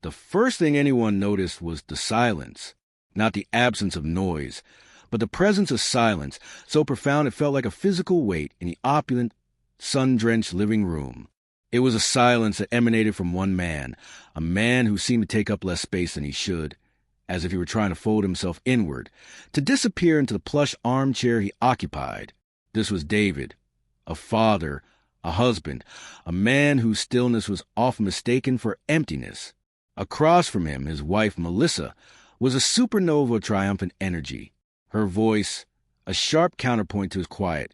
The first thing anyone noticed was the silence, not the absence of noise, but the presence of silence so profound it felt like a physical weight in the opulent, sun-drenched living room. It was a silence that emanated from one man, a man who seemed to take up less space than he should, as if he were trying to fold himself inward, to disappear into the plush armchair he occupied. This was David, a father, a husband, a man whose stillness was often mistaken for emptiness. Across from him, his wife, Melissa, was a supernova of triumphant energy. Her voice, a sharp counterpoint to his quiet,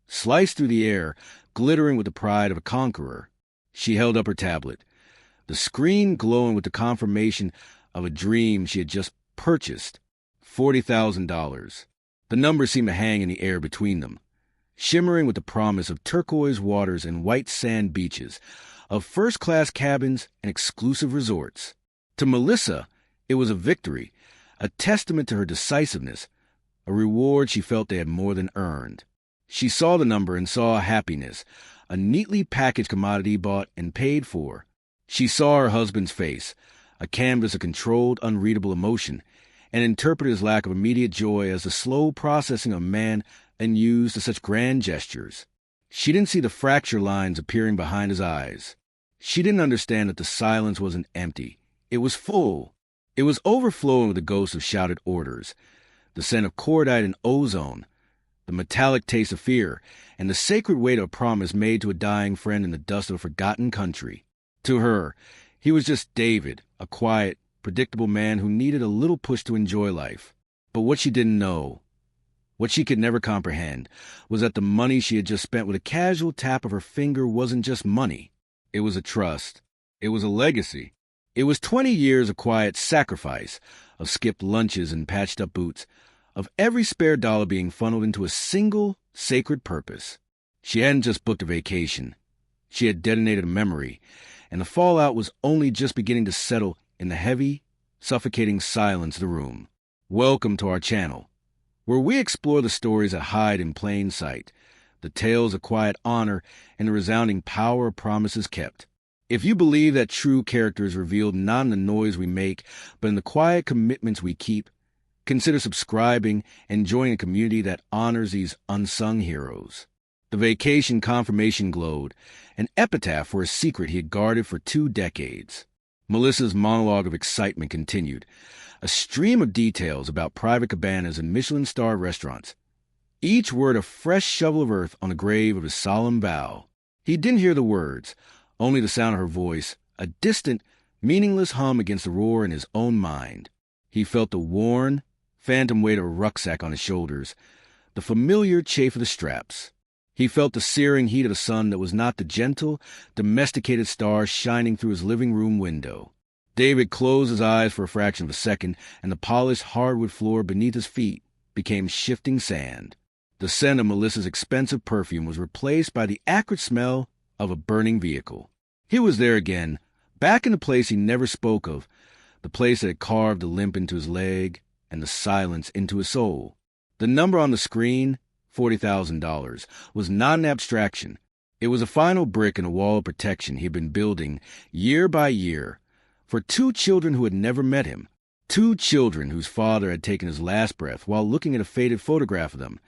sliced through the air, glittering with the pride of a conqueror. She held up her tablet, the screen glowing with the confirmation of a dream she had just purchased. $40,000. The number seemed to hang in the air between them, shimmering with the promise of turquoise waters and white sand beaches, of first-class cabins and exclusive resorts. To Melissa, it was a victory, a testament to her decisiveness, a reward she felt they had more than earned. She saw the number and saw happiness, a neatly packaged commodity bought and paid for. She saw her husband's face, a canvas of controlled, unreadable emotion, and interpreted his lack of immediate joy as the slow processing of man unused to such grand gestures. She didn't see the fracture lines appearing behind his eyes. She didn't understand that the silence wasn't empty. It was full. It was overflowing with the ghosts of shouted orders, the scent of cordite and ozone, the metallic taste of fear, and the sacred weight of a promise made to a dying friend in the dust of a forgotten country. To her, he was just David, a quiet, predictable man who needed a little push to enjoy life. But what she didn't know, what she could never comprehend, was that the money she had just spent with a casual tap of her finger wasn't just money. It was a trust. It was a legacy. It was 20 years of quiet sacrifice, of skipped lunches and patched-up boots, of every spare dollar being funneled into a single, sacred purpose. She hadn't just booked a vacation. She had detonated a memory, and the fallout was only just beginning to settle in the heavy, suffocating silence of the room. Welcome to our channel, where we explore the stories that hide in plain sight, the tales of quiet honor and the resounding power of promises kept. If you believe that true character is revealed not in the noise we make, but in the quiet commitments we keep, consider subscribing and joining a community that honors these unsung heroes. The vacation confirmation glowed, an epitaph for a secret he had guarded for 2 decades. Melissa's monologue of excitement continued, a stream of details about private cabanas and Michelin-star restaurants, each word a fresh shovel of earth on the grave of his solemn vow. He didn't hear the words, only the sound of her voice, a distant, meaningless hum against the roar in his own mind. He felt the worn, phantom weight of a rucksack on his shoulders, the familiar chafe of the straps. He felt the searing heat of the sun that was not the gentle, domesticated star shining through his living room window. David closed his eyes for a fraction of a second, and the polished hardwood floor beneath his feet became shifting sand. The scent of Melissa's expensive perfume was replaced by the acrid smell of a burning vehicle. He was there again, back in the place he never spoke of, the place that had carved the limp into his leg and the silence into his soul. The number on the screen, $40,000, was not an abstraction. It was a final brick in a wall of protection he had been building year by year for 2 children who had never met him, 2 children whose father had taken his last breath while looking at a faded photograph of them,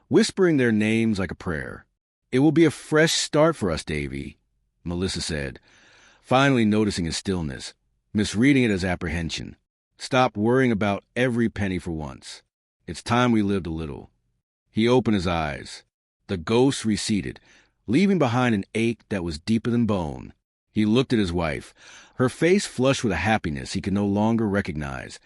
whispering their names like a prayer. "It will be a fresh start for us, Davy," Melissa said, finally noticing his stillness, misreading it as apprehension. "Stop worrying about every penny for once. It's time we lived a little." He opened his eyes. The ghost receded, leaving behind an ache that was deeper than bone. He looked at his wife, her face flushed with a happiness he could no longer recognize,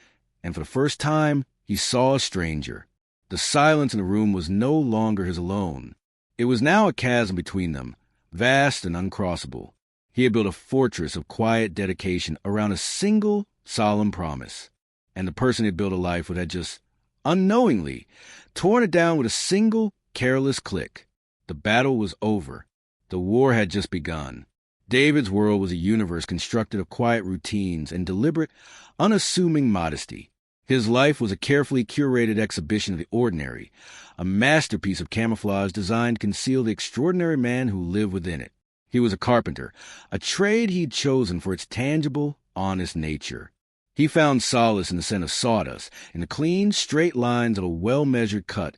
and for the first time he saw a stranger. The silence in the room was no longer his alone. It was now a chasm between them, vast and uncrossable. He had built a fortress of quiet dedication around a single, solemn promise, and the person he had built a life with had just, unknowingly, torn it down with a single, careless click. The battle was over. The war had just begun. David's world was a universe constructed of quiet routines and deliberate, unassuming modesty. His life was a carefully curated exhibition of the ordinary, a masterpiece of camouflage designed to conceal the extraordinary man who lived within it. He was a carpenter, a trade he'd chosen for its tangible, honest nature. He found solace in the scent of sawdust, in the clean, straight lines of a well-measured cut,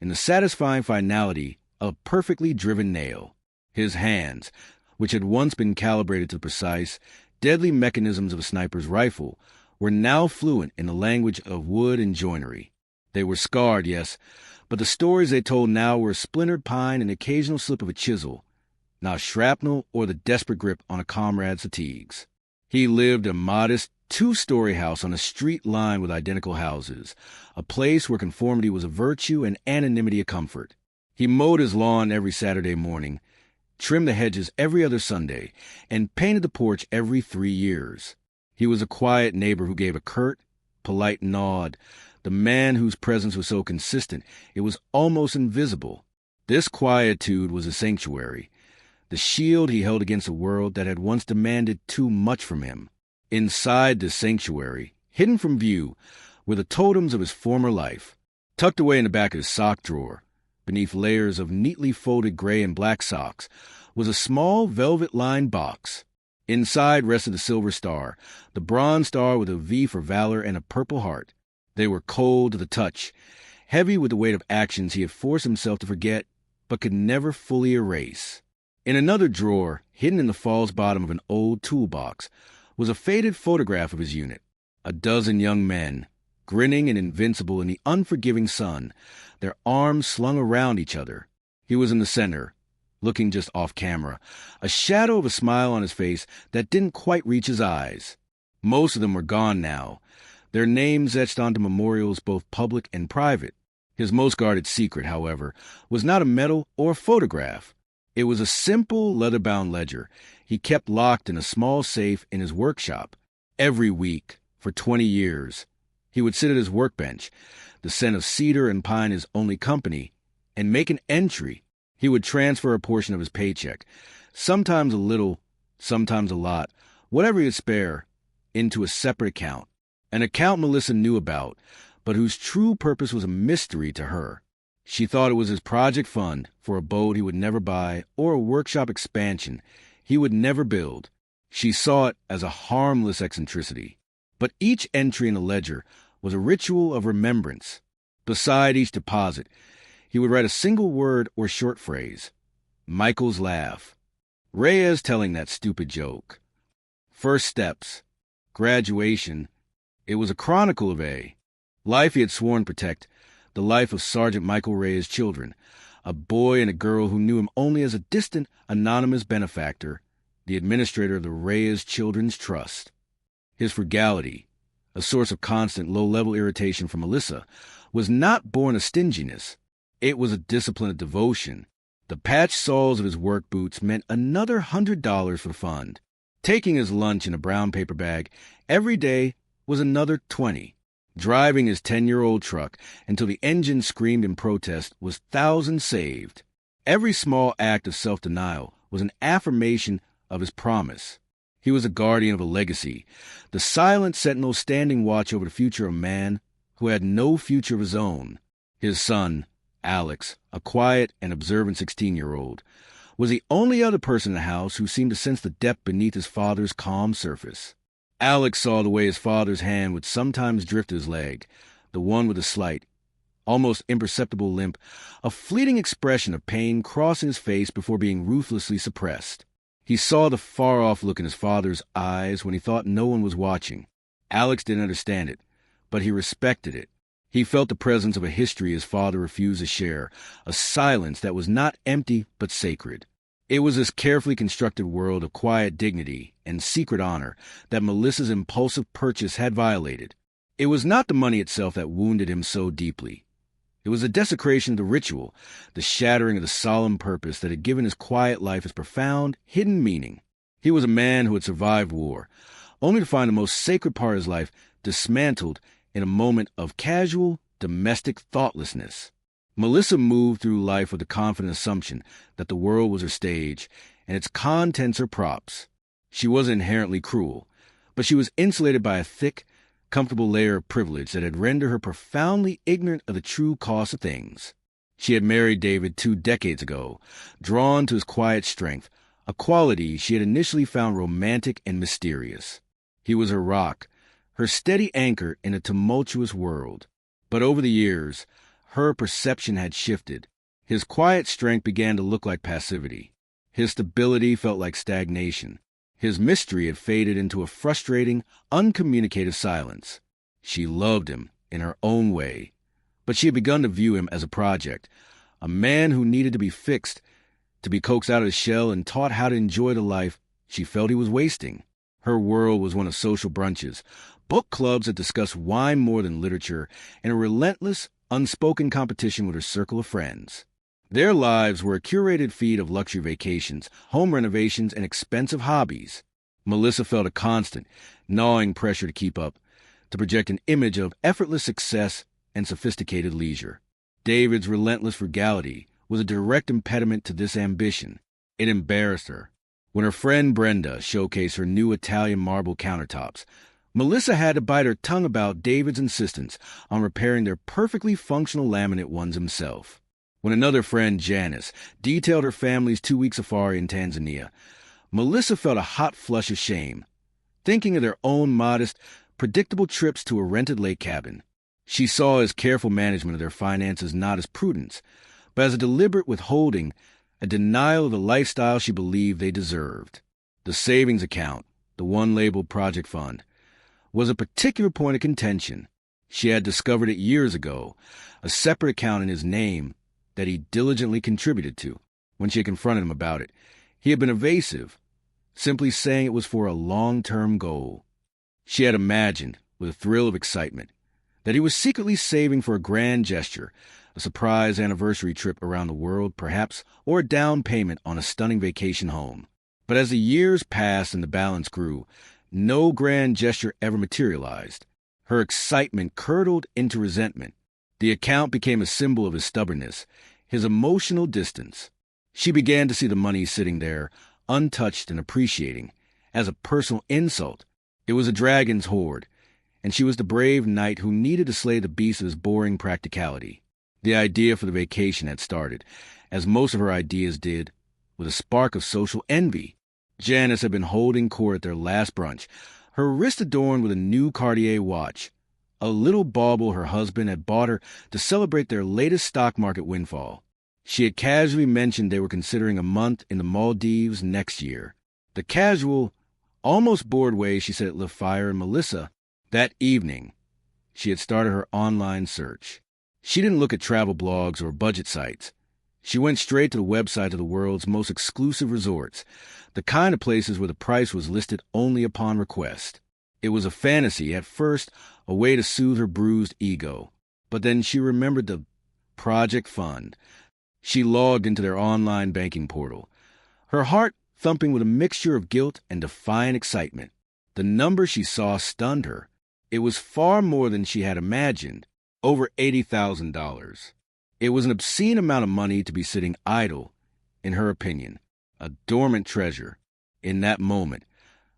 in the satisfying finality of a perfectly driven nail. His hands, which had once been calibrated to the precise, deadly mechanisms of a sniper's rifle, were now fluent in the language of wood and joinery. They were scarred, yes, but the stories they told now were a splintered pine and the occasional slip of a chisel, not shrapnel or the desperate grip on a comrade's fatigues. He lived in a modest, two-story house on a street lined with identical houses, a place where conformity was a virtue and anonymity a comfort. He mowed his lawn every Saturday morning, trimmed the hedges every other Sunday, and painted the porch every 3 years. He was a quiet neighbor who gave a curt, polite nod, the man whose presence was so consistent it was almost invisible. This quietude was a sanctuary, the shield he held against a world that had once demanded too much from him. Inside this sanctuary, hidden from view, were the totems of his former life. Tucked away in the back of his sock drawer, beneath layers of neatly folded gray and black socks, was a small velvet-lined box. Inside rested a silver star, the bronze star with a V for valor and a purple heart. They were cold to the touch, heavy with the weight of actions he had forced himself to forget but could never fully erase. In another drawer, hidden in the false bottom of an old toolbox, was a faded photograph of his unit. A dozen young men, grinning and invincible in the unforgiving sun, their arms slung around each other. He was in the center, looking just off camera, a shadow of a smile on his face that didn't quite reach his eyes. Most of them were gone now, their names etched onto memorials both public and private. His most guarded secret, however, was not a medal or a photograph. It was a simple leather-bound ledger he kept locked in a small safe in his workshop. Every week, for 20 years, he would sit at his workbench, the scent of cedar and pine his only company, and make an entry. He would transfer a portion of his paycheck, sometimes a little, sometimes a lot, whatever he could spare, into a separate account. An account Melissa knew about, but whose true purpose was a mystery to her. She thought it was his project fund for a boat he would never buy or a workshop expansion he would never build. She saw it as a harmless eccentricity. But each entry in the ledger was a ritual of remembrance. Beside each deposit, he would write a single word or short phrase. Michael's laugh. Reyes telling that stupid joke. First steps. Graduation. It was a chronicle of A. Life he had sworn to protect, the life of Sergeant Michael Reyes' children, a boy and a girl who knew him only as a distant, anonymous benefactor, the administrator of the Reyes Children's Trust. His frugality, a source of constant low-level irritation for Melissa, was not born of stinginess. It was a discipline of devotion. The patched soles of his work boots meant another $100 for the fund. Taking his lunch in a brown paper bag every day was another $20. Driving his 10-year-old truck until the engine screamed in protest was thousands saved. Every small act of self-denial was an affirmation of his promise. He was a guardian of a legacy, the silent sentinel standing watch over the future of man who had no future of his own. His son, Alex, a quiet and observant 16-year-old, was the only other person in the house who seemed to sense the depth beneath his father's calm surface. Alex saw the way his father's hand would sometimes drift his leg, the one with a slight, almost imperceptible limp, a fleeting expression of pain crossing his face before being ruthlessly suppressed. He saw the far-off look in his father's eyes when he thought no one was watching. Alex didn't understand it, but he respected it. He felt the presence of a history his father refused to share, a silence that was not empty but sacred. It was this carefully constructed world of quiet dignity and secret honor that Melissa's impulsive purchase had violated. It was not the money itself that wounded him so deeply. It was the desecration of the ritual, the shattering of the solemn purpose that had given his quiet life its profound, hidden meaning. He was a man who had survived war, only to find the most sacred part of his life dismantled in a moment of casual, domestic thoughtlessness. Melissa moved through life with the confident assumption that the world was her stage and its contents her props. She wasn't inherently cruel, but she was insulated by a thick, comfortable layer of privilege that had rendered her profoundly ignorant of the true cost of things. She had married David 2 decades ago, drawn to his quiet strength, a quality she had initially found romantic and mysterious. He was her rock, her steady anchor in a tumultuous world. But over the years, her perception had shifted. His quiet strength began to look like passivity. His stability felt like stagnation. His mystery had faded into a frustrating, uncommunicative silence. She loved him in her own way, but she had begun to view him as a project, a man who needed to be fixed, to be coaxed out of his shell and taught how to enjoy the life she felt he was wasting. Her world was one of social brunches, book clubs that discussed wine more than literature, and a relentless, unspoken competition with her circle of friends. Their lives were a curated feed of luxury vacations, home renovations, and expensive hobbies. Melissa felt a constant, gnawing pressure to keep up, to project an image of effortless success and sophisticated leisure. David's relentless frugality was a direct impediment to this ambition. It embarrassed her. When her friend Brenda showcased her new Italian marble countertops, Melissa had to bite her tongue about David's insistence on repairing their perfectly functional laminate ones himself. When another friend, Janice, detailed her family's 2-week safari in Tanzania, Melissa felt a hot flush of shame, thinking of their own modest, predictable trips to a rented lake cabin. She saw his careful management of their finances not as prudence, but as a deliberate withholding, a denial of the lifestyle she believed they deserved. The savings account, the one labeled Project Fund, was a particular point of contention. She had discovered it years ago, a separate account in his name that he diligently contributed to. When she had confronted him about it, he had been evasive, simply saying it was for a long-term goal. She had imagined, with a thrill of excitement, that he was secretly saving for a grand gesture, a surprise anniversary trip around the world, perhaps, or a down payment on a stunning vacation home. But as the years passed and the balance grew, no grand gesture ever materialized. Her excitement curdled into resentment. The account became a symbol of his stubbornness, his emotional distance. She began to see the money sitting there, untouched and appreciating, as a personal insult. It was a dragon's hoard, and she was the brave knight who needed to slay the beast of his boring practicality. The idea for the vacation had started, as most of her ideas did, with a spark of social envy. Janice had been holding court at their last brunch, her wrist adorned with a new Cartier watch, a little bauble her husband had bought her to celebrate their latest stock market windfall. She had casually mentioned they were considering a month in the Maldives next year. The casual, almost bored way she said it lit fire in Melissa. That evening, she had started her online search. She didn't look at travel blogs or budget sites. She went straight to the website of the world's most exclusive resorts, the kind of places where the price was listed only upon request. It was a fantasy at first, a way to soothe her bruised ego. But then she remembered the Project Fund. She logged into their online banking portal, her heart thumping with a mixture of guilt and defiant excitement. The number she saw stunned her. It was far more than she had imagined, over $80,000. It was an obscene amount of money to be sitting idle, in her opinion, a dormant treasure. In that moment,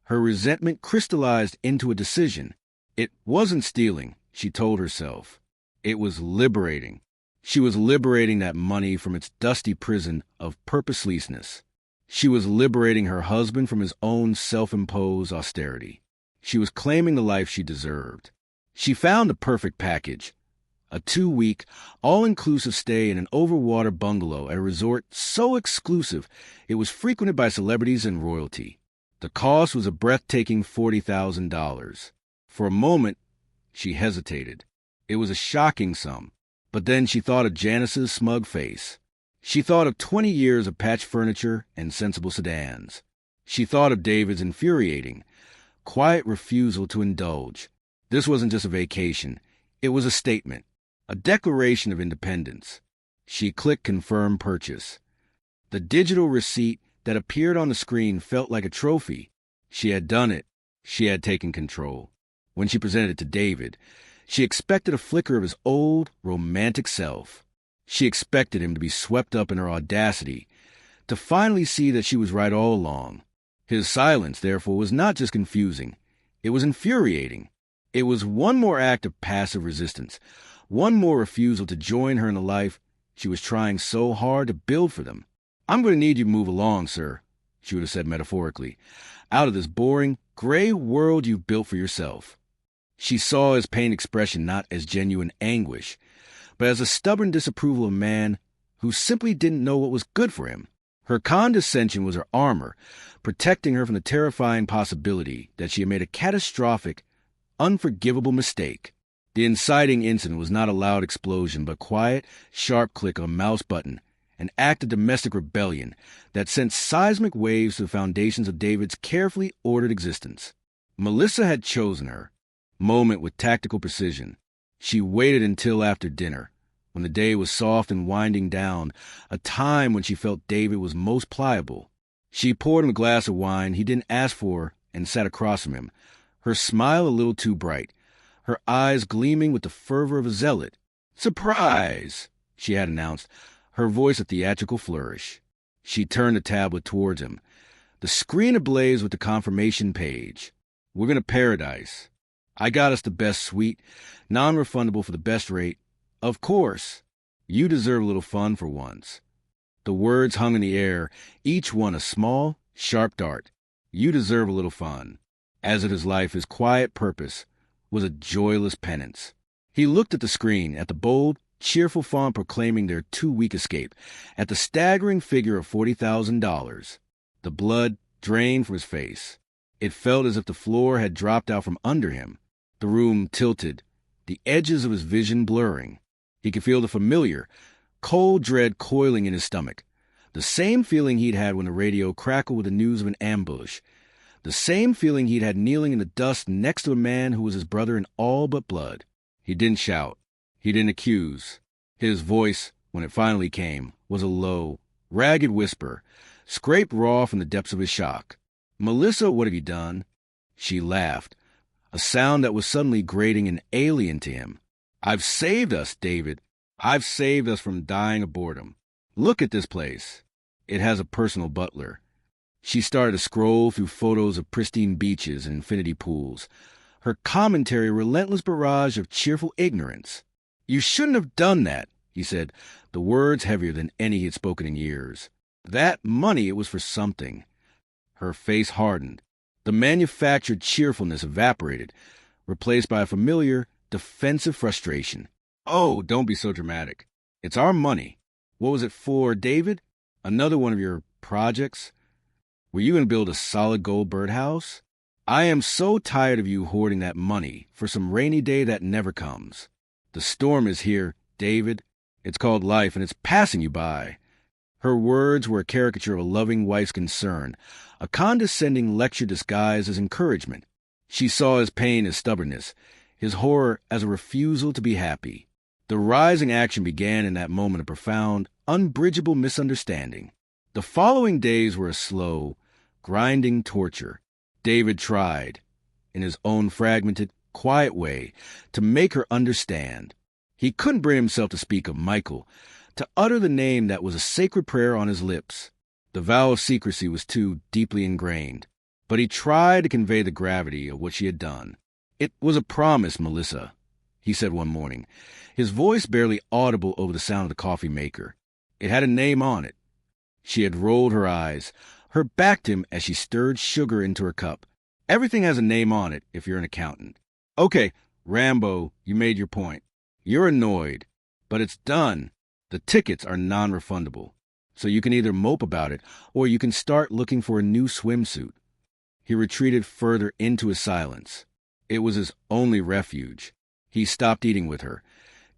her resentment crystallized into a decision. It wasn't stealing, she told herself. It was liberating. She was liberating that money from its dusty prison of purposelessness. She was liberating her husband from his own self-imposed austerity. She was claiming the life she deserved. She found the perfect package. A 2-week, all-inclusive stay in an overwater bungalow at a resort so exclusive it was frequented by celebrities and royalty. The cost was a breathtaking $40,000. For a moment, she hesitated. It was a shocking sum, but then she thought of Janice's smug face. She thought of 20 years of patched furniture and sensible sedans. She thought of David's infuriating, quiet refusal to indulge. This wasn't just a vacation. It was a statement. A declaration of independence. She clicked Confirm Purchase. The digital receipt that appeared on the screen felt like a trophy. She had done it. She had taken control. When she presented it to David, she expected a flicker of his old, romantic self. She expected him to be swept up in her audacity, to finally see that she was right all along. His silence, therefore, was not just confusing. It was infuriating. It was one more act of passive resistance, one more refusal to join her in the life she was trying so hard to build for them. "I'm going to need you to move along, sir," she would have said metaphorically, "out of this boring, gray world you've built for yourself. She saw his pained expression not as genuine anguish, but as a stubborn disapproval of a man who simply didn't know what was good for him. Her condescension was her armor, protecting her from the terrifying possibility that she had made a catastrophic, unforgivable mistake. The inciting incident was not a loud explosion, but quiet, sharp click of a mouse button, an act of domestic rebellion that sent seismic waves to the foundations of David's carefully ordered existence. Melissa had chosen her moment with tactical precision. She waited until after dinner, when the day was soft and winding down, a time when she felt David was most pliable. She poured him a glass of wine he didn't ask for and sat across from him, her smile a little too bright, her eyes gleaming with the fervor of a zealot. "Surprise!" she had announced, her voice a theatrical flourish. She turned the tablet towards him, the screen ablaze with the confirmation page. "We're going to paradise. I got us the best suite, non-refundable for the best rate. Of course, you deserve a little fun for once." The words hung in the air, each one a small, sharp dart. You deserve a little fun. As of his life, his quiet purpose was a joyless penance. He looked at the screen, at the bold, cheerful font proclaiming their 2-week escape, at the staggering figure of $40,000. The blood drained from his face. It felt as if the floor had dropped out from under him. The room tilted, the edges of his vision blurring. He could feel the familiar, cold dread coiling in his stomach. The same feeling he'd had when the radio crackled with the news of an ambush. The same feeling he'd had kneeling in the dust next to a man who was his brother in all but blood. He didn't shout. He didn't accuse. His voice, when it finally came, was a low, ragged whisper, scraped raw from the depths of his shock. "Melissa, what have you done?" She laughed, a sound that was suddenly grating and alien to him. "I've saved us, David. I've saved us from dying of boredom. Look at this place. It has a personal butler." She started to scroll through photos of pristine beaches and infinity pools, her commentary a relentless barrage of cheerful ignorance. "You shouldn't have done that," he said, the words heavier than any he had spoken in years. "That money, it was for something." Her face hardened. The manufactured cheerfulness evaporated, replaced by a familiar, defensive frustration. "Oh, don't be so dramatic. It's our money. What was it for, David? Another one of your projects? Were you going to build a solid gold birdhouse? I am so tired of you hoarding that money for some rainy day that never comes. The storm is here, David. It's called life, and it's passing you by." Her words were a caricature of a loving wife's concern, a condescending lecture disguised as encouragement. She saw his pain as stubbornness, his horror as a refusal to be happy. The rising action began in that moment of profound, unbridgeable misunderstanding. The following days were a slow, grinding torture. David tried, in his own fragmented, quiet way, to make her understand. He couldn't bring himself to speak of Michael, to utter the name that was a sacred prayer on his lips. The vow of secrecy was too deeply ingrained. But he tried to convey the gravity of what she had done. "It was a promise, Melissa," he said one morning, his voice barely audible over the sound of the coffee maker. It had a name on it. She had rolled her eyes, her back to him as she stirred sugar into her cup. "Everything has a name on it if you're an accountant. Okay, Rambo, you made your point. You're annoyed, but it's done. The tickets are non-refundable. So you can either mope about it, or you can start looking for a new swimsuit." He retreated further into his silence. It was his only refuge. He stopped eating with her,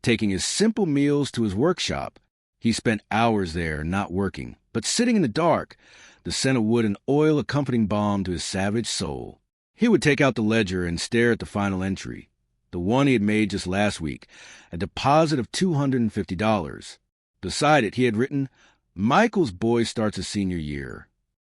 taking his simple meals to his workshop. He spent hours there, not working, but sitting in the dark, the scent of wood and oil accompanying balm to his savage soul. He would take out the ledger and stare at the final entry, the one he had made just last week, a deposit of $250. Beside it, he had written, "Michael's boy starts his senior year."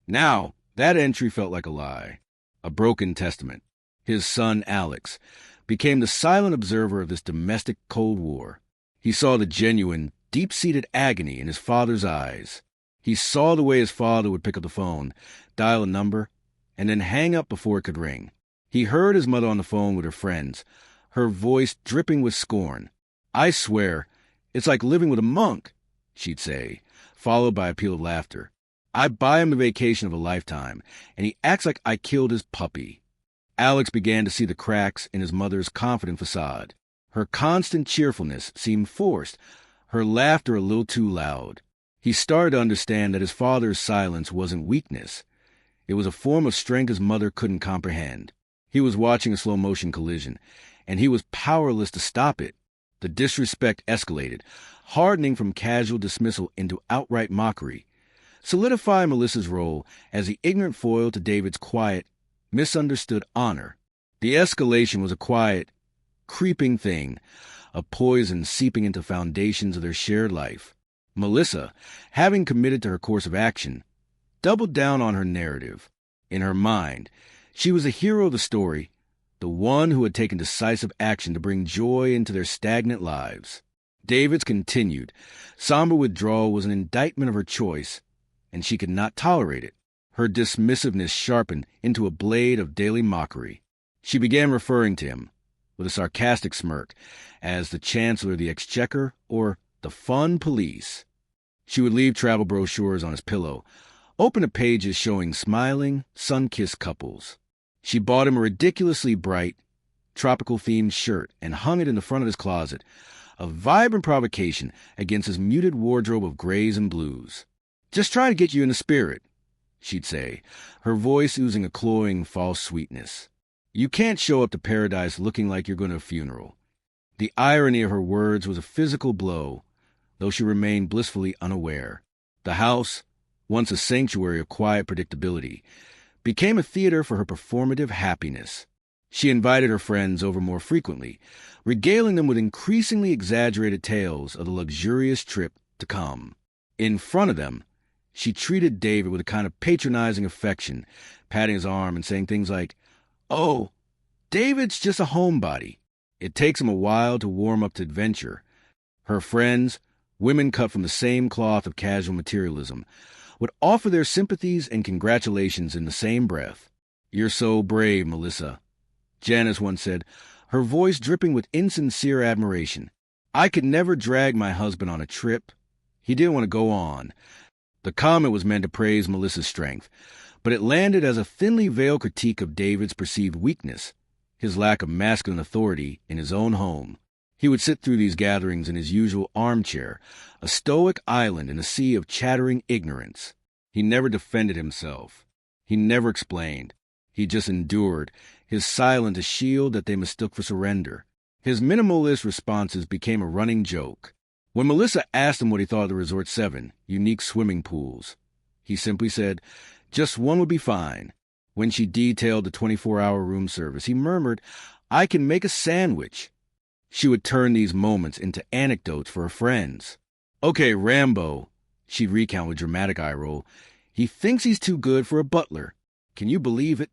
Now, that entry felt like a lie, a broken testament. His son, Alex, became the silent observer of this domestic Cold War. He saw the genuine, deep-seated agony in his father's eyes. He saw the way his father would pick up the phone, dial a number, and then hang up before it could ring. He heard his mother on the phone with her friends, her voice dripping with scorn. "I swear, it's like living with a monk," she'd say, followed by a peal of laughter. "I buy him the vacation of a lifetime, and he acts like I killed his puppy." Alex began to see the cracks in his mother's confident facade. Her constant cheerfulness seemed forced, her laughter a little too loud. He started to understand that his father's silence wasn't weakness. It was a form of strength his mother couldn't comprehend. He was watching a slow-motion collision, and he was powerless to stop it. The disrespect escalated, hardening from casual dismissal into outright mockery, solidifying Melissa's role as the ignorant foil to David's quiet, misunderstood honor. The escalation was a quiet, creeping thing, a poison seeping into foundations of their shared life. Melissa, having committed to her course of action, doubled down on her narrative. In her mind, she was the hero of the story, the one who had taken decisive action to bring joy into their stagnant lives. David's continued, somber withdrawal was an indictment of her choice, and she could not tolerate it. Her dismissiveness sharpened into a blade of daily mockery. She began referring to him, with a sarcastic smirk, as the Chancellor of the Exchequer or the Fun Police. She would leave travel brochures on his pillow, open to pages showing smiling, sun-kissed couples. She bought him a ridiculously bright, tropical-themed shirt and hung it in the front of his closet, a vibrant provocation against his muted wardrobe of grays and blues. "Just try to get you in the spirit," she'd say, her voice oozing a cloying false sweetness. "You can't show up to paradise looking like you're going to a funeral." The irony of her words was a physical blow, though she remained blissfully unaware. The house, once a sanctuary of quiet predictability, became a theater for her performative happiness. She invited her friends over more frequently, regaling them with increasingly exaggerated tales of the luxurious trip to come. In front of them, she treated David with a kind of patronizing affection, patting his arm and saying things like, "Oh, David's just a homebody. It takes him a while to warm up to adventure." Her friends, women cut from the same cloth of casual materialism, would offer their sympathies and congratulations in the same breath. "You're so brave, Melissa," Janice once said, her voice dripping with insincere admiration. "I could never drag my husband on a trip. He didn't want to go on." The comment was meant to praise Melissa's strength, but it landed as a thinly veiled critique of David's perceived weakness, his lack of masculine authority in his own home. He would sit through these gatherings in his usual armchair, a stoic island in a sea of chattering ignorance. He never defended himself. He never explained. He just endured, his silence a shield that they mistook for surrender. His minimalist responses became a running joke. When Melissa asked him what he thought of the Resort 7, unique swimming pools, he simply said, "Just one would be fine." When she detailed the 24-hour room service, he murmured, "I can make a sandwich." She would turn these moments into anecdotes for her friends. "Okay, Rambo," she'd recount with dramatic eye roll, "he thinks he's too good for a butler. Can you believe it?"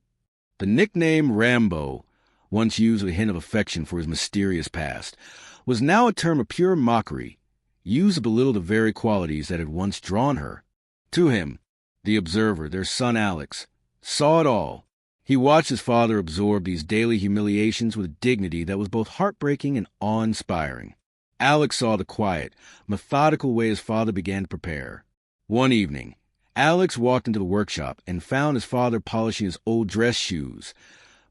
The nickname Rambo, once used with a hint of affection for his mysterious past, was now a term of pure mockery, used to belittle the very qualities that had once drawn her. To him, the observer, their son Alex, saw it all. He watched his father absorb these daily humiliations with a dignity that was both heartbreaking and awe-inspiring. Alex saw the quiet, methodical way his father began to prepare. One evening, Alex walked into the workshop and found his father polishing his old dress shoes,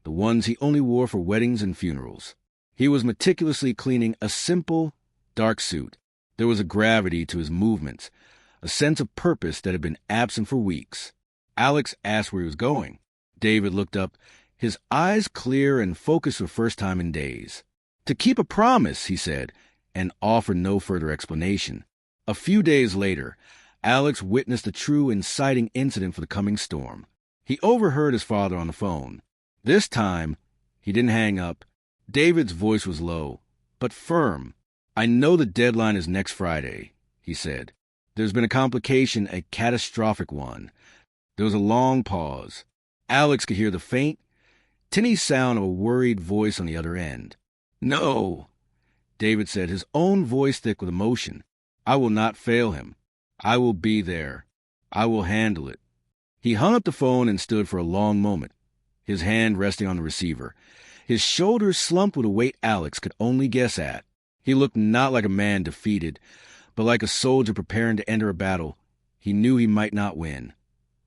the ones he only wore for weddings and funerals. He was meticulously cleaning a simple, dark suit. There was a gravity to his movements, a sense of purpose that had been absent for weeks. Alex asked where he was going. David looked up, his eyes clear and focused for the first time in days. "To keep a promise," he said, and offered no further explanation. A few days later, Alex witnessed a true inciting incident for the coming storm. He overheard his father on the phone. This time, he didn't hang up. David's voice was low, but firm. "I know the deadline is next Friday," he said. "There's been a complication, a catastrophic one." There was a long pause. Alex could hear the faint, tinny sound of a worried voice on the other end. "No," David said, his own voice thick with emotion. "I will not fail him. I will be there. I will handle it." He hung up the phone and stood for a long moment, his hand resting on the receiver, his shoulders slumped with a weight Alex could only guess at. He looked not like a man defeated, but like a soldier preparing to enter a battle he knew he might not win,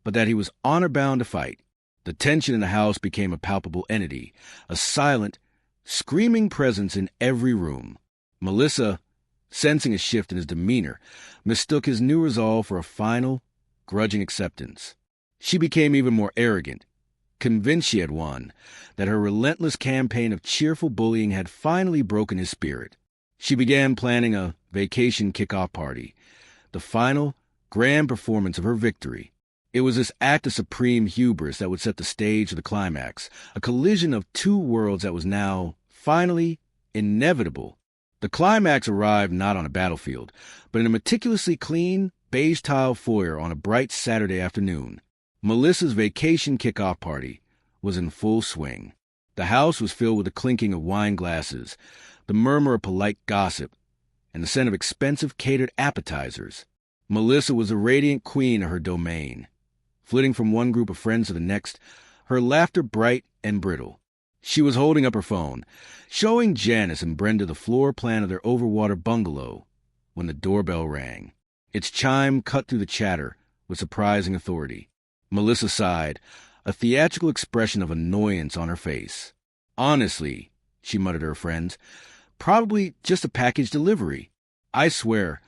but that he was honor-bound to fight. The tension in the house became a palpable entity, a silent, screaming presence in every room. Melissa, sensing a shift in his demeanor, mistook his new resolve for a final, grudging acceptance. She became even more arrogant, convinced she had won, that her relentless campaign of cheerful bullying had finally broken his spirit. She began planning a vacation kickoff party, the final, grand performance of her victory. It was this act of supreme hubris that would set the stage for the climax, a collision of two worlds that was now, finally, inevitable. The climax arrived not on a battlefield, but in a meticulously clean, beige-tile foyer on a bright Saturday afternoon. Melissa's vacation kickoff party was in full swing. The house was filled with the clinking of wine glasses, the murmur of polite gossip, and the scent of expensive catered appetizers. Melissa was the radiant queen of her domain. Flitting from one group of friends to the next, her laughter bright and brittle. She was holding up her phone, showing Janice and Brenda the floor plan of their overwater bungalow, when the doorbell rang. Its chime cut through the chatter with surprising authority. Melissa sighed, a theatrical expression of annoyance on her face. "Honestly," she muttered to her friends, "probably just a package delivery. I swear,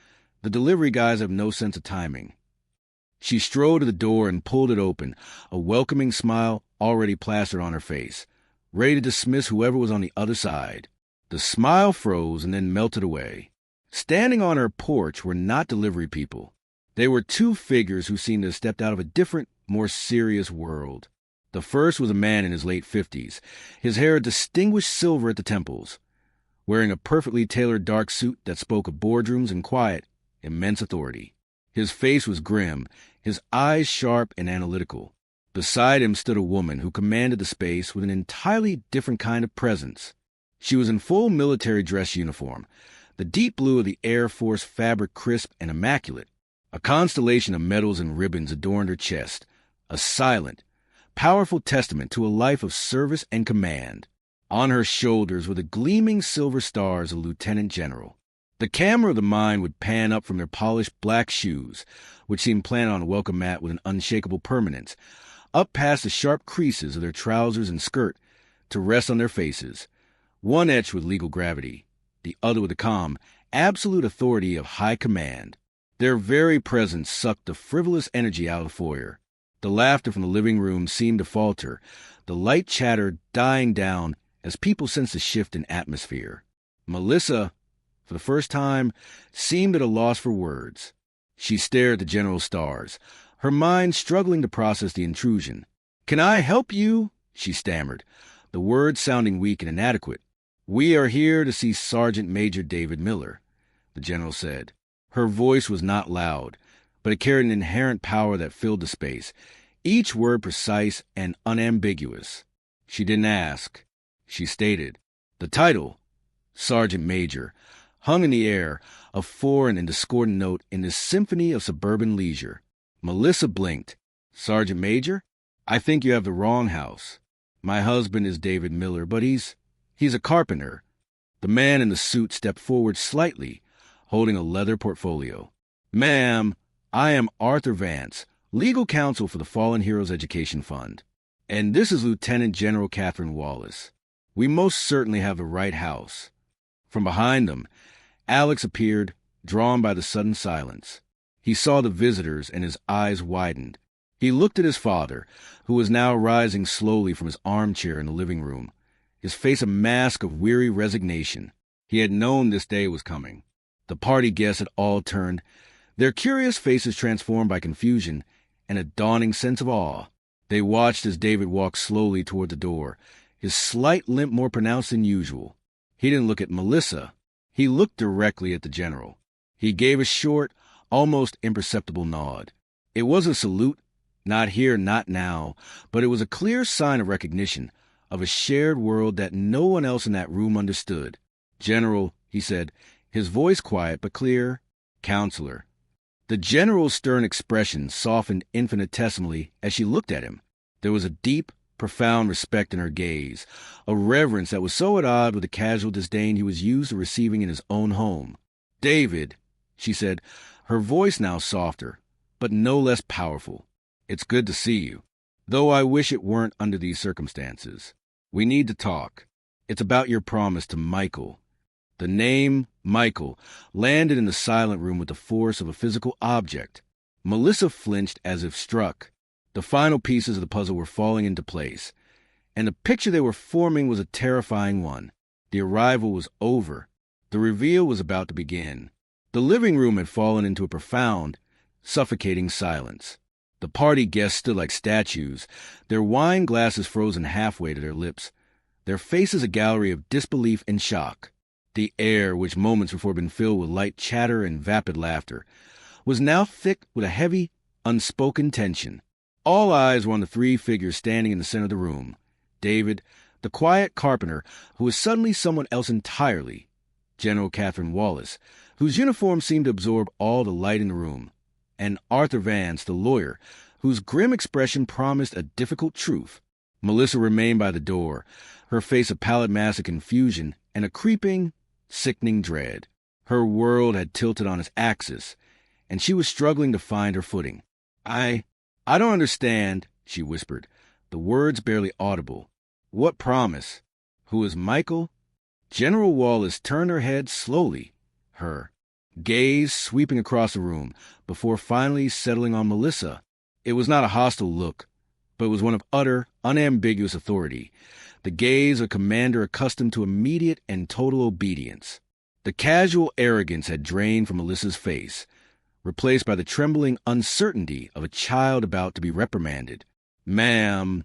the delivery guys have no sense of timing." She strode to the door and pulled it open, a welcoming smile already plastered on her face, ready to dismiss whoever was on the other side. The smile froze and then melted away. Standing on her porch were not delivery people. They were two figures who seemed to have stepped out of a different, more serious world. The first was a man in his late 50s, his hair a distinguished silver at the temples, wearing a perfectly tailored dark suit that spoke of boardrooms and quiet, immense authority. His face was grim, his eyes sharp and analytical. Beside him stood a woman who commanded the space with an entirely different kind of presence. She was in full military dress uniform, the deep blue of the Air Force fabric crisp and immaculate. A constellation of medals and ribbons adorned her chest, a silent, powerful testament to a life of service and command. On her shoulders were the gleaming silver stars of Lieutenant General. The camera of the mind would pan up from their polished black shoes, which seemed planted on a welcome mat with an unshakable permanence, up past the sharp creases of their trousers and skirt to rest on their faces, one etched with legal gravity, the other with the calm, absolute authority of high command. Their very presence sucked the frivolous energy out of the foyer. The laughter from the living room seemed to falter, the light chatter dying down as people sensed a shift in atmosphere. Melissa, for the first time, seemed at a loss for words. She stared at the general's stars, her mind struggling to process the intrusion. "Can I help you?" she stammered, the words sounding weak and inadequate. "We are here to see Sergeant Major David Miller," the general said. Her voice was not loud, but it carried an inherent power that filled the space, each word precise and unambiguous. She didn't ask. She stated. The title, Sergeant Major, hung in the air, a foreign and discordant note in this symphony of suburban leisure. Melissa blinked. "Sergeant Major? I think you have the wrong house. My husband is David Miller, but he's a carpenter." The man in the suit stepped forward slightly, holding a leather portfolio. "Ma'am, I am Arthur Vance, legal counsel for the Fallen Heroes Education Fund. And this is Lieutenant General Catherine Wallace. We most certainly have the right house." From behind them, Alex appeared, drawn by the sudden silence. He saw the visitors, and his eyes widened. He looked at his father, who was now rising slowly from his armchair in the living room, his face a mask of weary resignation. He had known this day was coming. The party guests had all turned, their curious faces transformed by confusion and a dawning sense of awe. They watched as David walked slowly toward the door, his slight limp more pronounced than usual. He didn't look at Melissa. He looked directly at the general. He gave a short, almost imperceptible nod. It was a salute, not here, not now, but it was a clear sign of recognition, of a shared world that no one else in that room understood. "General," he said, his voice quiet but clear, "Counselor." The general's stern expression softened infinitesimally as she looked at him. There was a deep, profound respect in her gaze, a reverence that was so at odds with the casual disdain he was used to receiving in his own home. "David," she said, her voice now softer, but no less powerful, "it's good to see you." Though I wish it weren't under these circumstances. We need to talk. It's about your promise to Michael. The name Michael landed in the silent room with the force of a physical object. Melissa flinched as if struck. The final pieces of the puzzle were falling into place, and the picture they were forming was a terrifying one. The arrival was over. The reveal was about to begin. The living room had fallen into a profound, suffocating silence. The party guests stood like statues, their wine glasses frozen halfway to their lips, their faces a gallery of disbelief and shock. The air, which moments before had been filled with light chatter and vapid laughter, was now thick with a heavy, unspoken tension. All eyes were on the three figures standing in the center of the room. David, the quiet carpenter, who was suddenly someone else entirely. General Catherine Wallace, whose uniform seemed to absorb all the light in the room. And Arthur Vance, the lawyer, whose grim expression promised a difficult truth. Melissa remained by the door, her face a pallid mass of confusion and a creeping, sickening dread. Her world had tilted on its axis, and she was struggling to find her footing. I don't understand, she whispered, the words barely audible. What promise? Who is Michael? General Wallace turned her head slowly, her gaze sweeping across the room, before finally settling on Melissa. It was not a hostile look, but it was one of utter, unambiguous authority, the gaze of a commander accustomed to immediate and total obedience. The casual arrogance had drained from Melissa's face, replaced by the trembling uncertainty of a child about to be reprimanded. Ma'am,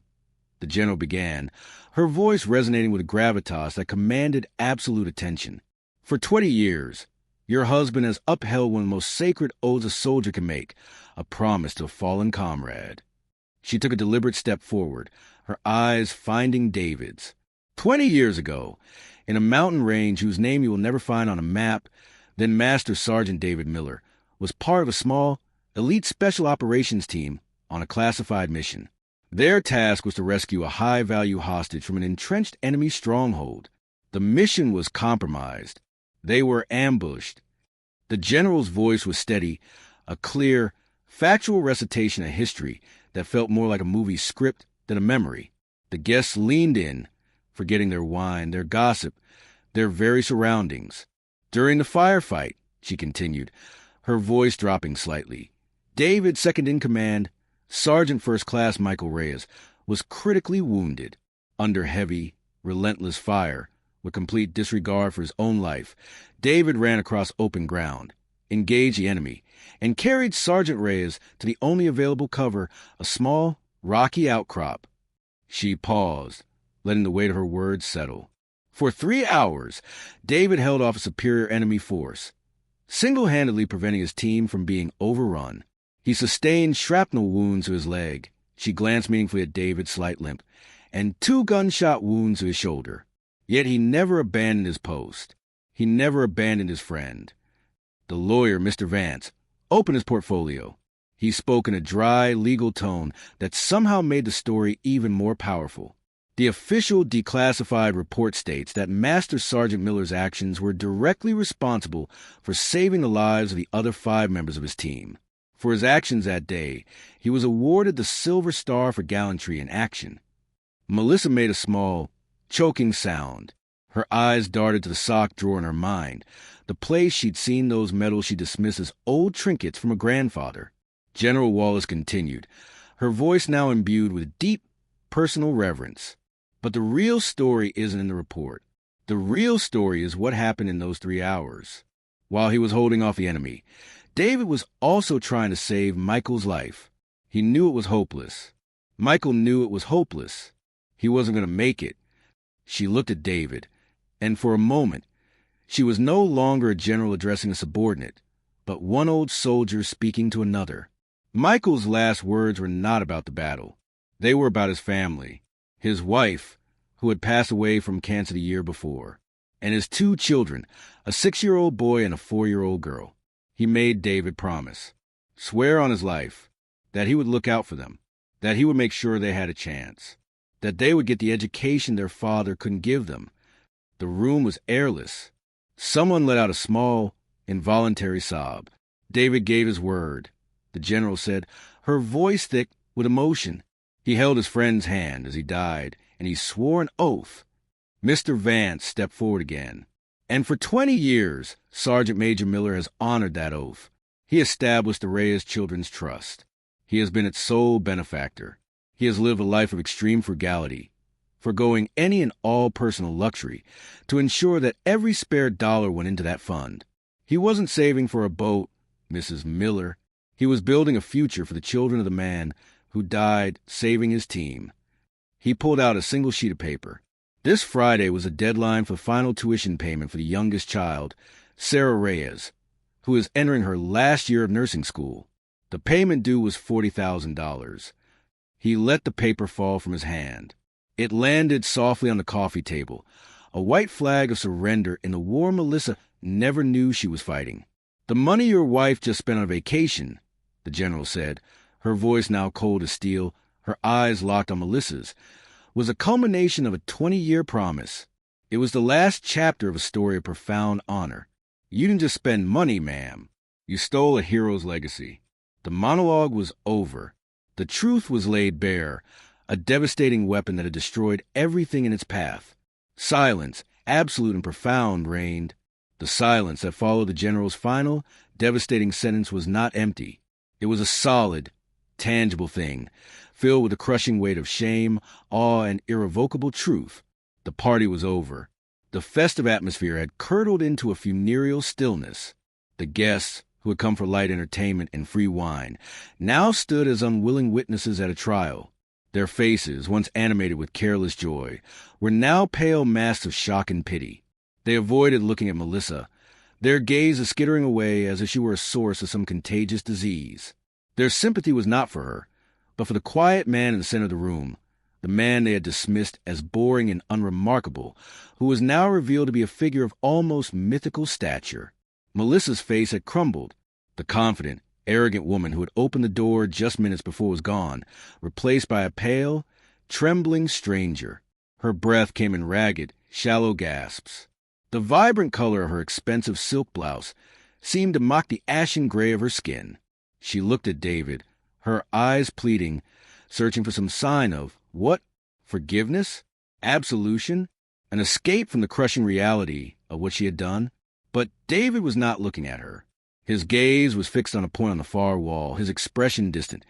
the general began, her voice resonating with a gravitas that commanded absolute attention. For 20 years, your husband has upheld one of the most sacred oaths a soldier can make, a promise to a fallen comrade. She took a deliberate step forward, her eyes finding David's. 20 years ago, in a mountain range whose name you will never find on a map, then Master Sergeant David Miller was part of a small, elite special operations team on a classified mission. Their task was to rescue a high-value hostage from an entrenched enemy stronghold. The mission was compromised. They were ambushed. The general's voice was steady, a clear, factual recitation of history that felt more like a movie script than a memory. The guests leaned in, forgetting their wine, their gossip, their very surroundings. During the firefight, she continued, her voice dropping slightly, David, second in command, Sergeant First Class Michael Reyes, was critically wounded. Under heavy, relentless fire, with complete disregard for his own life, David ran across open ground, engaged the enemy, and carried Sergeant Reyes to the only available cover, a small, rocky outcrop. She paused, letting the weight of her words settle. For 3 hours, David held off a superior enemy force, single-handedly preventing his team from being overrun. He sustained shrapnel wounds to his leg. She glanced meaningfully at David's slight limp, and 2 gunshot wounds to his shoulder. Yet he never abandoned his post. He never abandoned his friend. The lawyer, Mr. Vance, opened his portfolio. He spoke in a dry, legal tone that somehow made the story even more powerful. The official declassified report states that Master Sergeant Miller's actions were directly responsible for saving the lives of the other 5 members of his team. For his actions that day, he was awarded the Silver Star for gallantry in action. Melissa made a small, choking sound. Her eyes darted to the sock drawer in her mind, the place she'd seen those medals she dismissed as old trinkets from a grandfather. General Wallace continued, her voice now imbued with deep, personal reverence. But the real story isn't in the report. The real story is what happened in those 3 hours. While he was holding off the enemy, David was also trying to save Michael's life. He knew it was hopeless. Michael knew it was hopeless. He wasn't going to make it. She looked at David, and for a moment, she was no longer a general addressing a subordinate, but one old soldier speaking to another. Michael's last words were not about the battle. They were about his family, his wife, who had passed away from cancer the year before, and his 2 children, a 6-year-old boy and a 4-year-old girl. He made David promise, swear on his life, that he would look out for them, that he would make sure they had a chance, that they would get the education their father couldn't give them. The room was airless. Someone let out a small, involuntary sob. David gave his word, the general said, her voice thick with emotion. He held his friend's hand as he died, and he swore an oath. Mr. Vance stepped forward again. And for 20 years, Sergeant Major Miller has honored that oath. He established the Reyes Children's Trust. He has been its sole benefactor. He has lived a life of extreme frugality, forgoing any and all personal luxury to ensure that every spare dollar went into that fund. He wasn't saving for a boat, Mrs. Miller. He was building a future for the children of the man who died saving his team. He pulled out a single sheet of paper. This Friday was a deadline for final tuition payment for the youngest child, Sarah Reyes, who is entering her last year of nursing school. The payment due was $40,000. He let the paper fall from his hand. It landed softly on the coffee table, a white flag of surrender in the war Melissa never knew she was fighting. "The money your wife just spent on vacation," the general said, her voice now cold as steel, her eyes locked on Melissa's, was a culmination of a 20-year promise. It was the last chapter of a story of profound honor. "You didn't just spend money, ma'am. You stole a hero's legacy." The monologue was over. The truth was laid bare, a devastating weapon that had destroyed everything in its path. Silence, absolute and profound, reigned. The silence that followed the general's final, devastating sentence was not empty. It was a solid, tangible thing, filled with the crushing weight of shame, awe, and irrevocable truth. The party was over. The festive atmosphere had curdled into a funereal stillness. The guests, who had come for light entertainment and free wine, now stood as unwilling witnesses at a trial. Their faces, once animated with careless joy, were now pale masks of shock and pity. They avoided looking at Melissa, their gaze skittering away as if she were a source of some contagious disease. Their sympathy was not for her, but for the quiet man in the center of the room, the man they had dismissed as boring and unremarkable, who was now revealed to be a figure of almost mythical stature. Melissa's face had crumbled. The confident, arrogant woman who had opened the door just minutes before was gone, replaced by a pale, trembling stranger. Her breath came in ragged, shallow gasps. The vibrant color of her expensive silk blouse seemed to mock the ashen gray of her skin. She looked at David, her eyes pleading, searching for some sign of, what? Forgiveness? Absolution? An escape from the crushing reality of what she had done? But David was not looking at her. His gaze was fixed on a point on the far wall, his expression distant,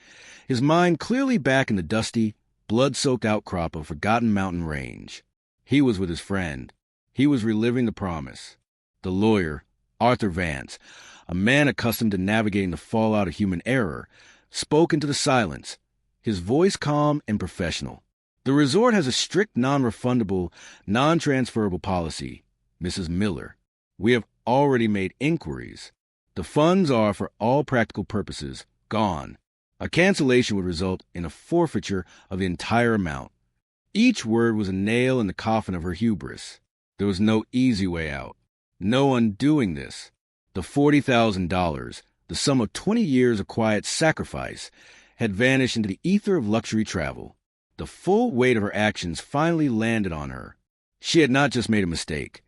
his mind clearly back in the dusty, blood-soaked outcrop of forgotten mountain range. He was with his friend. He was reliving the promise. The lawyer, Arthur Vance, a man accustomed to navigating the fallout of human error, spoke into the silence, his voice calm and professional. "The resort has a strict non-refundable, non-transferable policy, Mrs. Miller. We have already made inquiries. The funds are, for all practical purposes, gone. A cancellation would result in a forfeiture of the entire amount." Each word was a nail in the coffin of her hubris. There was no easy way out, no undoing this. The $40,000, the sum of 20 years of quiet sacrifice, had vanished into the ether of luxury travel. The full weight of her actions finally landed on her. She had not just made a mistake.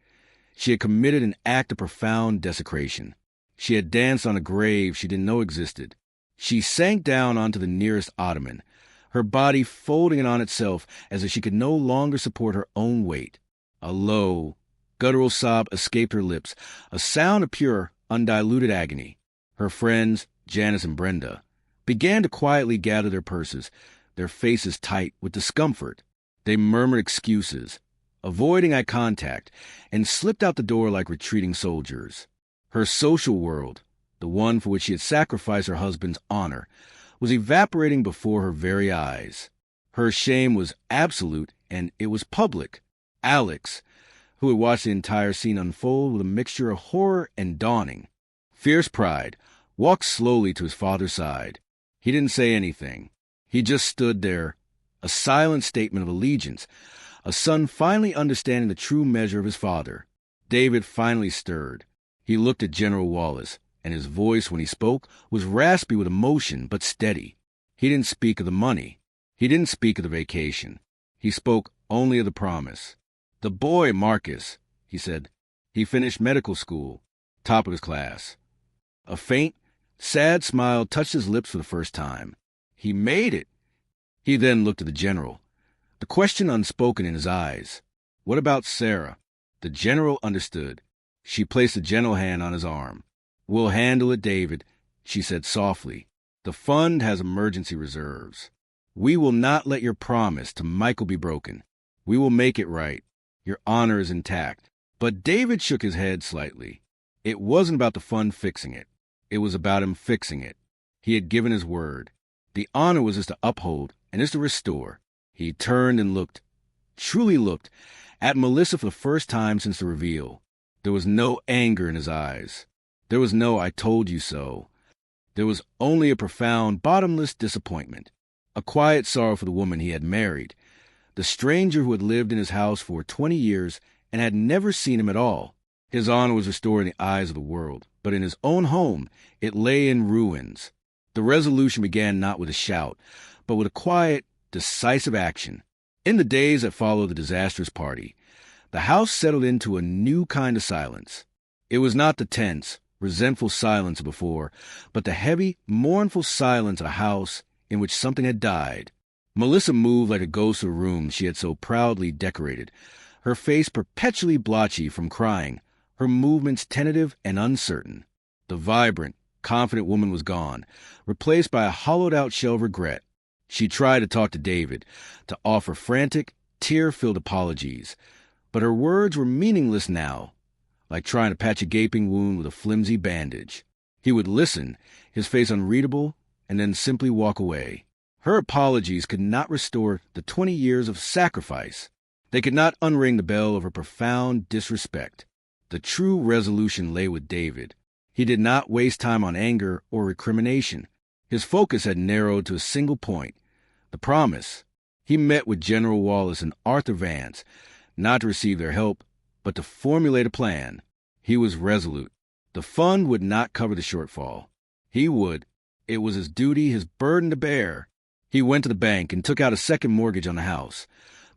She had committed an act of profound desecration. She had danced on a grave she didn't know existed. She sank down onto the nearest ottoman, her body folding in on itself as if she could no longer support her own weight. A low, guttural sob escaped her lips, a sound of pure, undiluted agony. Her friends, Janice and Brenda, began to quietly gather their purses, their faces tight with discomfort. They murmured excuses, avoiding eye contact, and slipped out the door like retreating soldiers. Her social world, the one for which she had sacrificed her husband's honor, was evaporating before her very eyes. Her shame was absolute, and it was public. Alex, who had watched the entire scene unfold with a mixture of horror and dawning, fierce pride, walked slowly to his father's side. He didn't say anything. He just stood there, a silent statement of allegiance, a son finally understanding the true measure of his father. David finally stirred. He looked at General Wallace, and his voice, when he spoke, was raspy with emotion, but steady. He didn't speak of the money. He didn't speak of the vacation. He spoke only of the promise. "The boy, Marcus," he said. "He finished medical school, top of his class." A faint, sad smile touched his lips for the first time. He made it. He then looked at the general, the question unspoken in his eyes. What about Sarah? The general understood. She placed a gentle hand on his arm. We'll handle it, David, she said softly. The fund has emergency reserves. We will not let your promise to Michael be broken. We will make it right. Your honor is intact. But David shook his head slightly. It wasn't about the fund fixing it. It was about him fixing it. He had given his word. The honor was his to uphold and his to restore. He turned and looked, truly looked, at Melissa for the first time since the reveal. There was no anger in his eyes. There was no "I told you so." There was only a profound, bottomless disappointment, a quiet sorrow for the woman he had married, the stranger who had lived in his house for 20 years and had never seen him at all. His honor was restored in the eyes of the world, but in his own home it lay in ruins. The resolution began not with a shout, but with a quiet, decisive action. In the days that followed the disastrous party, the house settled into a new kind of silence. It was not the tense, resentful silence of before, but the heavy, mournful silence of a house in which something had died. Melissa moved like a ghost of a room she had so proudly decorated, her face perpetually blotchy from crying, her movements tentative and uncertain. The vibrant, confident woman was gone, replaced by a hollowed-out shell of regret. She tried to talk to David, to offer frantic, tear-filled apologies, but her words were meaningless now, like trying to patch a gaping wound with a flimsy bandage. He would listen, his face unreadable, and then simply walk away. Her apologies could not restore the 20 years of sacrifice. They could not unring the bell of her profound disrespect. The true resolution lay with David. He did not waste time on anger or recrimination. His focus had narrowed to a single point, the promise. He met with General Wallace and Arthur Vance, not to receive their help, but to formulate a plan. He was resolute. The fund would not cover the shortfall. He would. It was his duty, his burden to bear. He went to the bank and took out a second mortgage on the house,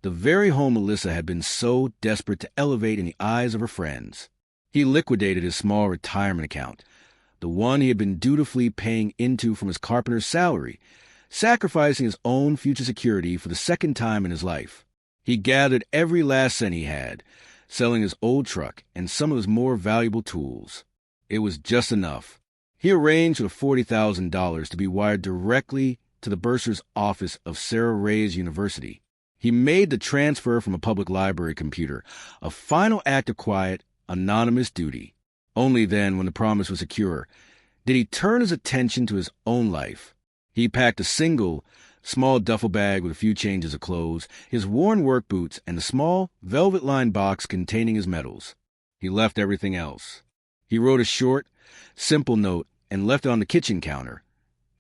the very home Melissa had been so desperate to elevate in the eyes of her friends. He liquidated his small retirement account, the one he had been dutifully paying into from his carpenter's salary, sacrificing his own future security for the second time in his life. He gathered every last cent he had, selling his old truck and some of his more valuable tools. It was just enough. He arranged for the $40,000 to be wired directly to the bursar's office of Sarah Reyes University. He made the transfer from a public library computer, a final act of quiet, anonymous duty. Only then, when the promise was secure, did he turn his attention to his own life. He packed a single, small duffel bag with a few changes of clothes, his worn work boots, and the small, velvet-lined box containing his medals. He left everything else. He wrote a short, simple note and left it on the kitchen counter,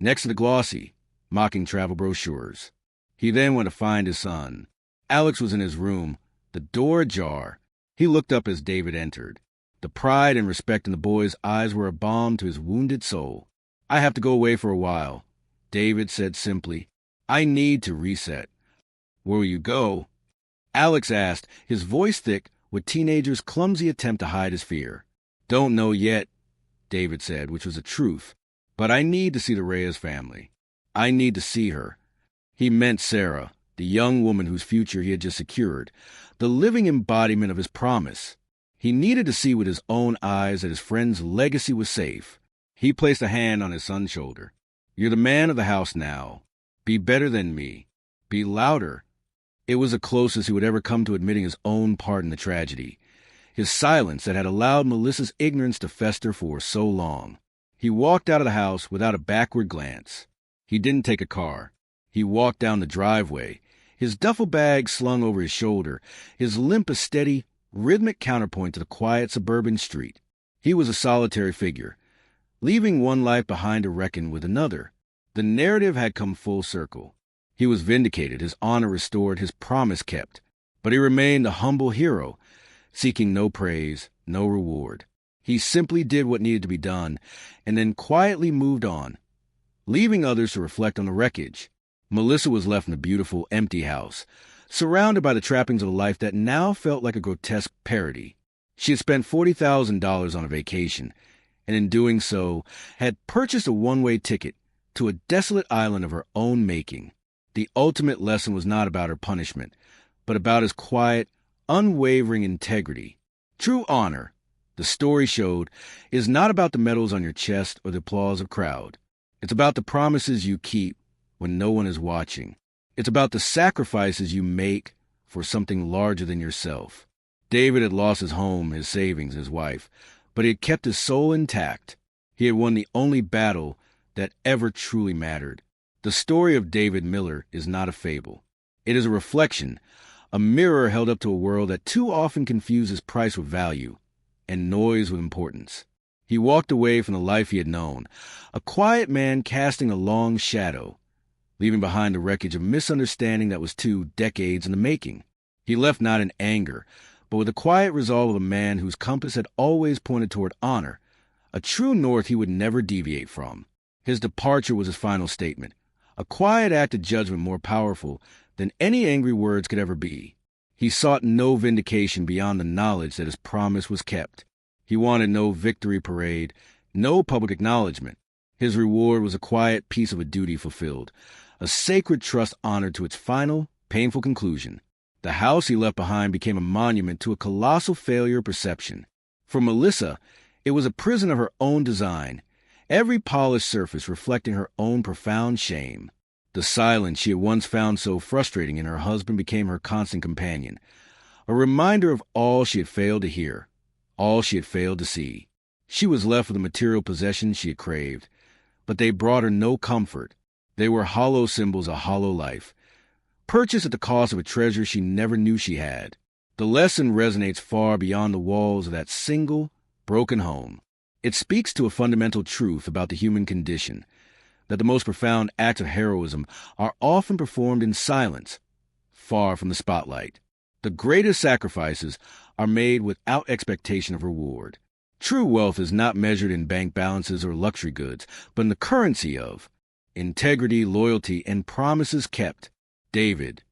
next to the glossy, mocking travel brochures. He then went to find his son. Alex was in his room, the door ajar. He looked up as David entered. The pride and respect in the boy's eyes were a balm to his wounded soul. "I have to go away for a while," David said simply. "I need to reset." "Where will you go?" Alex asked, his voice thick with teenager's clumsy attempt to hide his fear. "Don't know yet," David said, which was the truth. "But I need to see the Reyes family. I need to see her." He meant Sarah, the young woman whose future he had just secured, the living embodiment of his promise. He needed to see with his own eyes that his friend's legacy was safe. He placed a hand on his son's shoulder. "You're the man of the house now. Be better than me. Be louder." It was the closest he would ever come to admitting his own part in the tragedy, his silence that had allowed Melissa's ignorance to fester for so long. He walked out of the house without a backward glance. He didn't take a car. He walked down the driveway, his duffel bag slung over his shoulder, his limp a steady, rhythmic counterpoint to the quiet suburban street. He was a solitary figure, leaving one life behind to reckon with another. The narrative had come full circle. He was vindicated, his honor restored, his promise kept. But he remained a humble hero, seeking no praise, no reward. He simply did what needed to be done, and then quietly moved on, leaving others to reflect on the wreckage. Melissa was left in a beautiful, empty house, surrounded by the trappings of a life that now felt like a grotesque parody. She had spent $40,000 on a vacation, and in doing so, had purchased a one-way ticket to a desolate island of her own making. The ultimate lesson was not about her punishment, but about his quiet, unwavering integrity. True honor, the story showed, is not about the medals on your chest or the applause of crowd. It's about the promises you keep when no one is watching. It's about the sacrifices you make for something larger than yourself. David had lost his home, his savings, his wife, but he had kept his soul intact. He had won the only battle that ever truly mattered. The story of David Miller is not a fable. It is a reflection, a mirror held up to a world that too often confuses price with value and noise with importance. He walked away from the life he had known, a quiet man casting a long shadow, leaving behind the wreckage of misunderstanding that was 2 decades in the making. He left not in anger, but with the quiet resolve of a man whose compass had always pointed toward honor, a true north he would never deviate from. His departure was his final statement, a quiet act of judgment more powerful than any angry words could ever be. He sought no vindication beyond the knowledge that his promise was kept. He wanted no victory parade, no public acknowledgement. His reward was a quiet piece of a duty fulfilled, a sacred trust honored to its final, painful conclusion. The house he left behind became a monument to a colossal failure of perception. For Melissa, it was a prison of her own design, every polished surface reflecting her own profound shame. The silence she had once found so frustrating in her husband became her constant companion, a reminder of all she had failed to hear, all she had failed to see. She was left with the material possessions she had craved, but they brought her no comfort. They were hollow symbols of hollow life, purchased at the cost of a treasure she never knew she had. The lesson resonates far beyond the walls of that single, broken home. It speaks to a fundamental truth about the human condition, that the most profound acts of heroism are often performed in silence, far from the spotlight. The greatest sacrifices are made without expectation of reward. True wealth is not measured in bank balances or luxury goods, but in the currency of integrity, loyalty, and promises kept. David,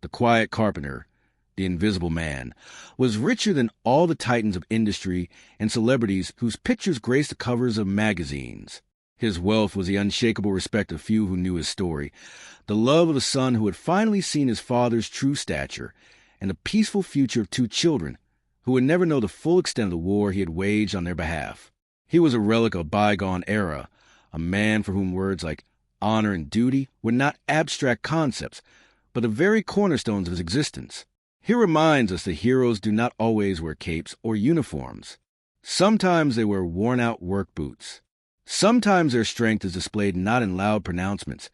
the quiet carpenter, the invisible man, was richer than all the titans of industry and celebrities whose pictures graced the covers of magazines. His wealth was the unshakable respect of few who knew his story, the love of a son who had finally seen his father's true stature, and the peaceful future of 2 children who would never know the full extent of the war he had waged on their behalf. He was a relic of a bygone era, a man for whom words like honor and duty were not abstract concepts, but the very cornerstones of his existence. He reminds us that heroes do not always wear capes or uniforms. Sometimes they wear worn-out work boots. Sometimes their strength is displayed not in loud pronouncements,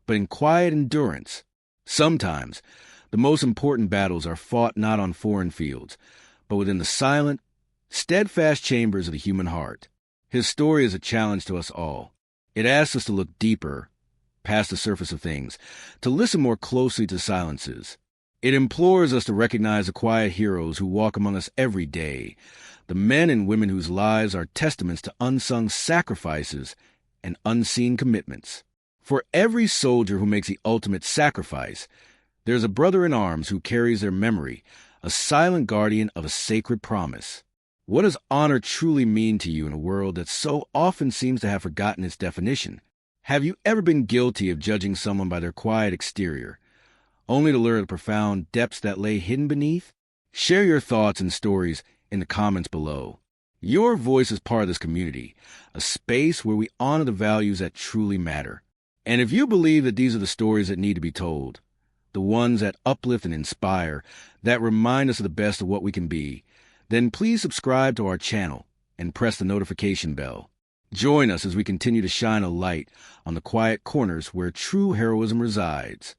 but in quiet endurance. Sometimes the most important battles are fought not on foreign fields, but within the silent, steadfast chambers of the human heart. His story is a challenge to us all. It asks us to look deeper, past the surface of things, to listen more closely to silences. It implores us to recognize the quiet heroes who walk among us every day, the men and women whose lives are testaments to unsung sacrifices and unseen commitments. For every soldier who makes the ultimate sacrifice, there's a brother in arms who carries their memory, a silent guardian of a sacred promise. What does honor truly mean to you in a world that so often seems to have forgotten its definition? Have you ever been guilty of judging someone by their quiet exterior, only to learn the profound depths that lay hidden beneath? Share your thoughts and stories in the comments below. Your voice is part of this community, a space where we honor the values that truly matter. And if you believe that these are the stories that need to be told, the ones that uplift and inspire, that remind us of the best of what we can be, then please subscribe to our channel and press the notification bell. Join us as we continue to shine a light on the quiet corners where true heroism resides.